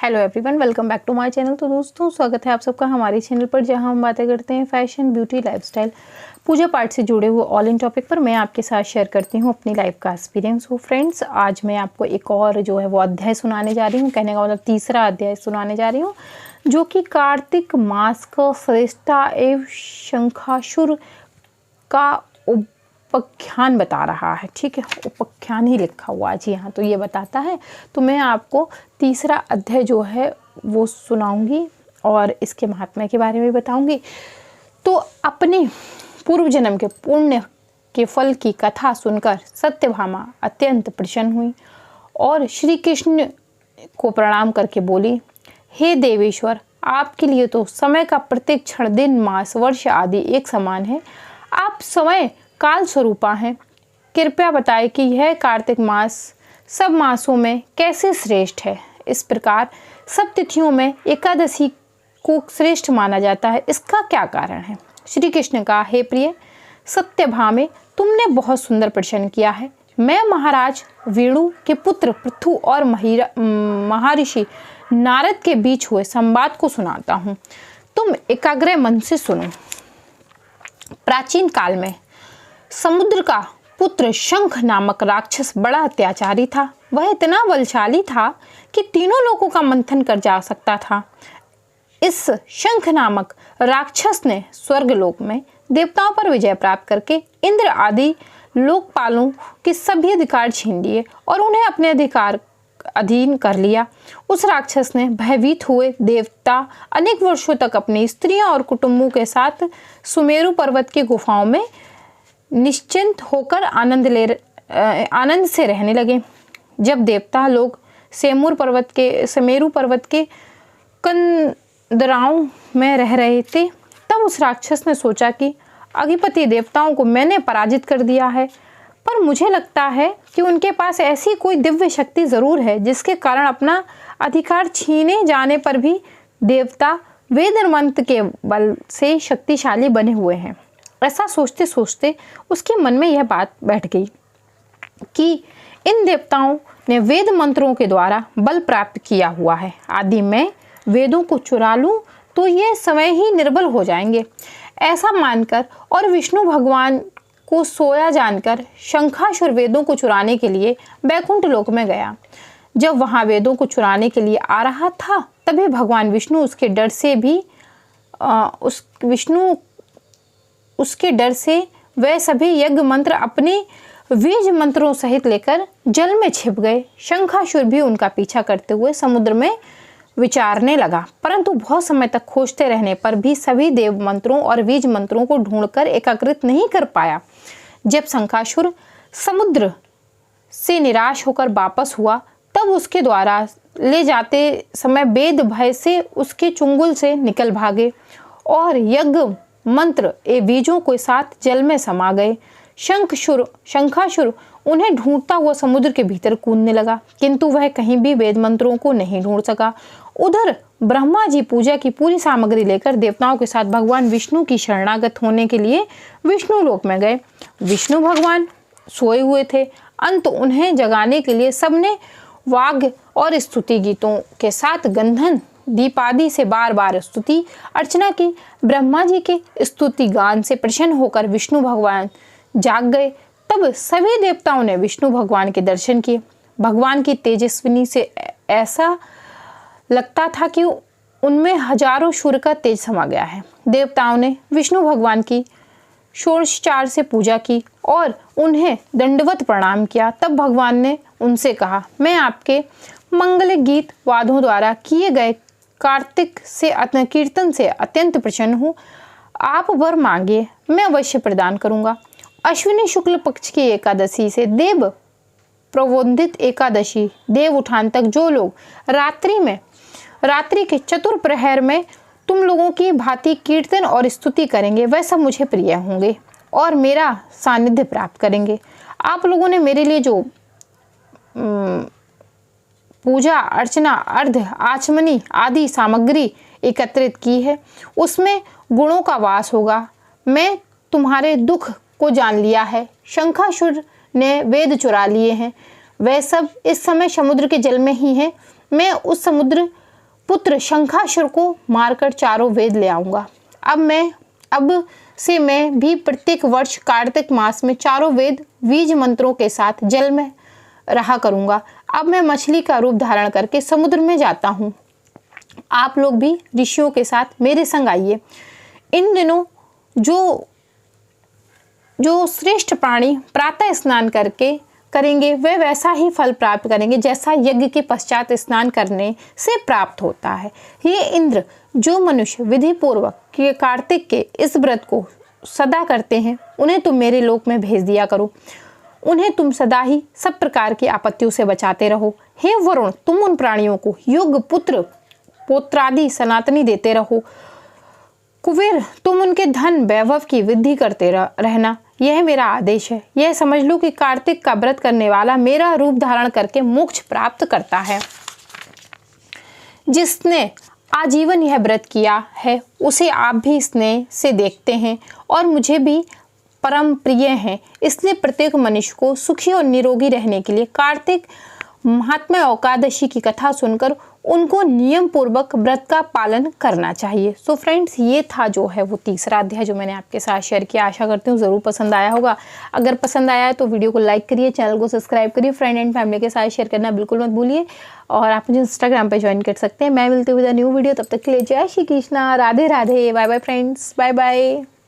Hello everyone, welcome back to my channel. तो दोस्तों, स्वागत है आप सबका हमारे चैनल पर, जहां हम बातें करते हैं फैशन, ब्यूटी, लाइफस्टाइल, पूजा पाठ से जुड़े हुए ऑल इन टॉपिक पर। मैं आपके साथ शेयर करती हूं अपनी लाइफ का एक्सपीरियंस। हो फ्रेंड्स, आज मैं आपको एक और जो है वो अध्याय सुनाने जा रही हूँ। कहने का मतलब तीसरा अध्याय सुनाने जा रही हूँ, जो कि कार्तिक मास का श्रेष्ठा एवं शंखासुर का उपाख्यान बता रहा है। ठीक है, उपाख्यान ही लिखा हुआ जी हाँ, तो ये बताता है। तो मैं आपको तीसरा अध्याय जो है वो सुनाऊंगी और इसके महात्म्य के बारे में बताऊंगी। तो अपने पूर्व जन्म के पुण्य के फल की कथा सुनकर सत्यभामा अत्यंत प्रसन्न हुई और श्री कृष्ण को प्रणाम करके बोली, हे देवेश्वर, आपके लिए तो समय का प्रत्येक क्षण, दिन, मास, वर्ष आदि एक समान है। आप समय काल स्वरूपा हैं। कृपया बताएं कि यह कार्तिक मास सब मासों में कैसे श्रेष्ठ है। इस प्रकार सब तिथियों में एकादशी को श्रेष्ठ माना जाता है, इसका क्या कारण है। श्री कृष्ण का, हे प्रिय सत्यभामे, तुमने बहुत सुंदर प्रश्न किया है। मैं महाराज वेणु के पुत्र पृथु और महर्षि नारद के बीच हुए संवाद को सुनाता हूँ। तुम एकाग्र मन से सुनो। प्राचीन काल में समुद्र का पुत्र शंख नामक राक्षस बड़ा अत्याचारी था। वह इतना बलशाली था कि तीनों लोगों का मंथन कर जा सकता था। इस शंख नामक राक्षस ने स्वर्गलोक में देवताओं पर विजय प्राप्त करके इंद्र आदि लोकपालों के सभी अधिकार छीन लिए और उन्हें अपने अधिकार अधीन कर लिया। उस राक्षस ने भयभीत हुए देवता अनेक वर्षों तक अपनी स्त्रियों और कुटुंबों के साथ सुमेरु पर्वत की गुफाओं में निश्चिंत होकर आनंद से रहने लगे। जब देवता लोग सेमेरु पर्वत के कंदराओं में रह रहे थे, तब उस राक्षस ने सोचा कि अधिपति देवताओं को मैंने पराजित कर दिया है, पर मुझे लगता है कि उनके पास ऐसी कोई दिव्य शक्ति जरूर है जिसके कारण अपना अधिकार छीने जाने पर भी देवता वेद मंत्र के बल से शक्तिशाली बने हुए हैं। ऐसा सोचते सोचते उसके मन में यह बात बैठ गई कि इन देवताओं ने वेद मंत्रों के द्वारा बल प्राप्त किया हुआ है। आदि मैं वेदों को चुरा लूं तो ये समय ही निर्बल हो जाएंगे। ऐसा मानकर और विष्णु भगवान को सोया जानकर शंखासुर वेदों को चुराने के लिए बैकुंठ लोक में गया। जब वहां वेदों को चुराने के लिए आ रहा था, तभी भगवान विष्णु उसके डर से वह सभी यज्ञ मंत्र अपने बीज मंत्रों सहित लेकर जल में छिप गए। शंखासुर भी उनका पीछा करते हुए समुद्र में विचारने लगा, परंतु बहुत समय तक खोजते रहने पर भी सभी देव मंत्रों और बीज मंत्रों को ढूंढकर एकाकृत नहीं कर पाया। जब शंखासुर समुद्र से निराश होकर वापस हुआ, तब उसके द्वारा ले जाते समय वेद भय से उसके चुंगल से निकल भागे और यज्ञ मंत्र ए बीजों के साथ जल में समा गए। शंखासुर उन्हें ढूंढता हुआ समुद्र के भीतर कूदने लगा, किंतु वह कहीं भी वेद मंत्रों को नहीं ढूंढ सका। उधर ब्रह्मा जी पूजा की पूरी सामग्री लेकर देवताओं के साथ भगवान विष्णु की शरणागत होने के लिए विष्णु लोक में गए। विष्णु भगवान सोए हुए थे। अंत उन्हें जगाने के लिए सबने वाग्य और स्तुति गीतों के साथ गंधन दीपादि से बार बार स्तुति अर्चना की। ब्रह्मा जी के स्तुति गान से प्रसन्न होकर विष्णु भगवान जाग गए। तब सभी देवताओं ने विष्णु भगवान के दर्शन किए। भगवान की तेजस्विनी से ऐसा लगता था कि उनमें हजारों सूर्य का तेज समा गया है। देवताओं ने विष्णु भगवान की षोडशोपचार से पूजा की और उन्हें दंडवत प्रणाम किया। तब भगवान ने उनसे कहा, मैं आपके मंगल गीत वादों द्वारा किए गए कार्तिक से कीर्तन से अत्यंत प्रसन्न हूँ। आप वर मांगिए, मैं अवश्य प्रदान करूँगा। अश्विनी शुक्ल पक्ष की एकादशी से देव प्रबोधित एकादशी देव उठान तक जो लोग रात्रि के चतुर प्रहर में तुम लोगों की भांति कीर्तन और स्तुति करेंगे, वह सब मुझे प्रिय होंगे और मेरा सानिध्य प्राप्त करेंगे। आप लोगों ने मेरे लिए जो पूजा अर्चना अर्ध आचमनी आदि सामग्री एकत्रित की है, उसमें गुणों का वास होगा। मैं तुम्हारे दुख को जान लिया है। शंखासुर ने वेद चुरा लिए हैं, वह सब इस समय समुद्र के जल में ही हैं। मैं उस समुद्र पुत्र शंखासुर को मारकर चारों वेद ले आऊँगा। अब से मैं भी प्रत्येक वर्ष कार्तिक मास में चारों वेद बीज मंत्रों के साथ जल में रहा करूँगा। अब मैं मछली का रूप धारण करके समुद्र में जाता हूँ। आप लोग भी ऋषियों के साथ मेरे संग आइए। इन दिनों जो श्रेष्ठ प्राणी प्रातः स्नान करेंगे वे वैसा ही फल प्राप्त करेंगे जैसा यज्ञ के पश्चात स्नान करने से प्राप्त होता है। ये इंद्र, जो मनुष्य विधि पूर्वक कार्तिक के इस व्रत को सदा करते हैं उन्हें तुम मेरे लोक में भेज दिया करो। उन्हें तुम सदा ही सब प्रकार की आपत्तियों से बचाते रहो। हे वरुण, तुम उन प्राणियों को योग्य पुत्र पौत्रादि सनातनी देते रहो। कुबेर, तुम उनके धन वैभव की वृद्धि करते रहना। यह मेरा आदेश है। यह समझ लो कि कार्तिक का व्रत करने वाला मेरा रूप धारण करके मोक्ष प्राप्त करता है। जिसने आजीवन यह व्रत किया है उसे आप भी स्नेह से देखते हैं और मुझे भी परम प्रिय हैं। इसलिए प्रत्येक मनुष्य को सुखी और निरोगी रहने के लिए कार्तिक महात्मा एकादशी की कथा सुनकर उनको नियम पूर्वक व्रत का पालन करना चाहिए। सो फ्रेंड्स, ये था जो है वो तीसरा अध्याय जो मैंने आपके साथ शेयर किया। आशा करती हूँ ज़रूर पसंद आया होगा। अगर पसंद आया है तो वीडियो को लाइक करिए, चैनल को सब्सक्राइब करिए, फ्रेंड एंड फैमिली के साथ शेयर करना बिल्कुल मत भूलिए। और आप मुझे इंस्टाग्राम पर ज्वाइन कर सकते हैं। मैं मिलती हूँ विद अ न्यू वीडियो। तब तक के लिए जय Shri Krishna, Radhe Radhe, bye bye friends, bye bye.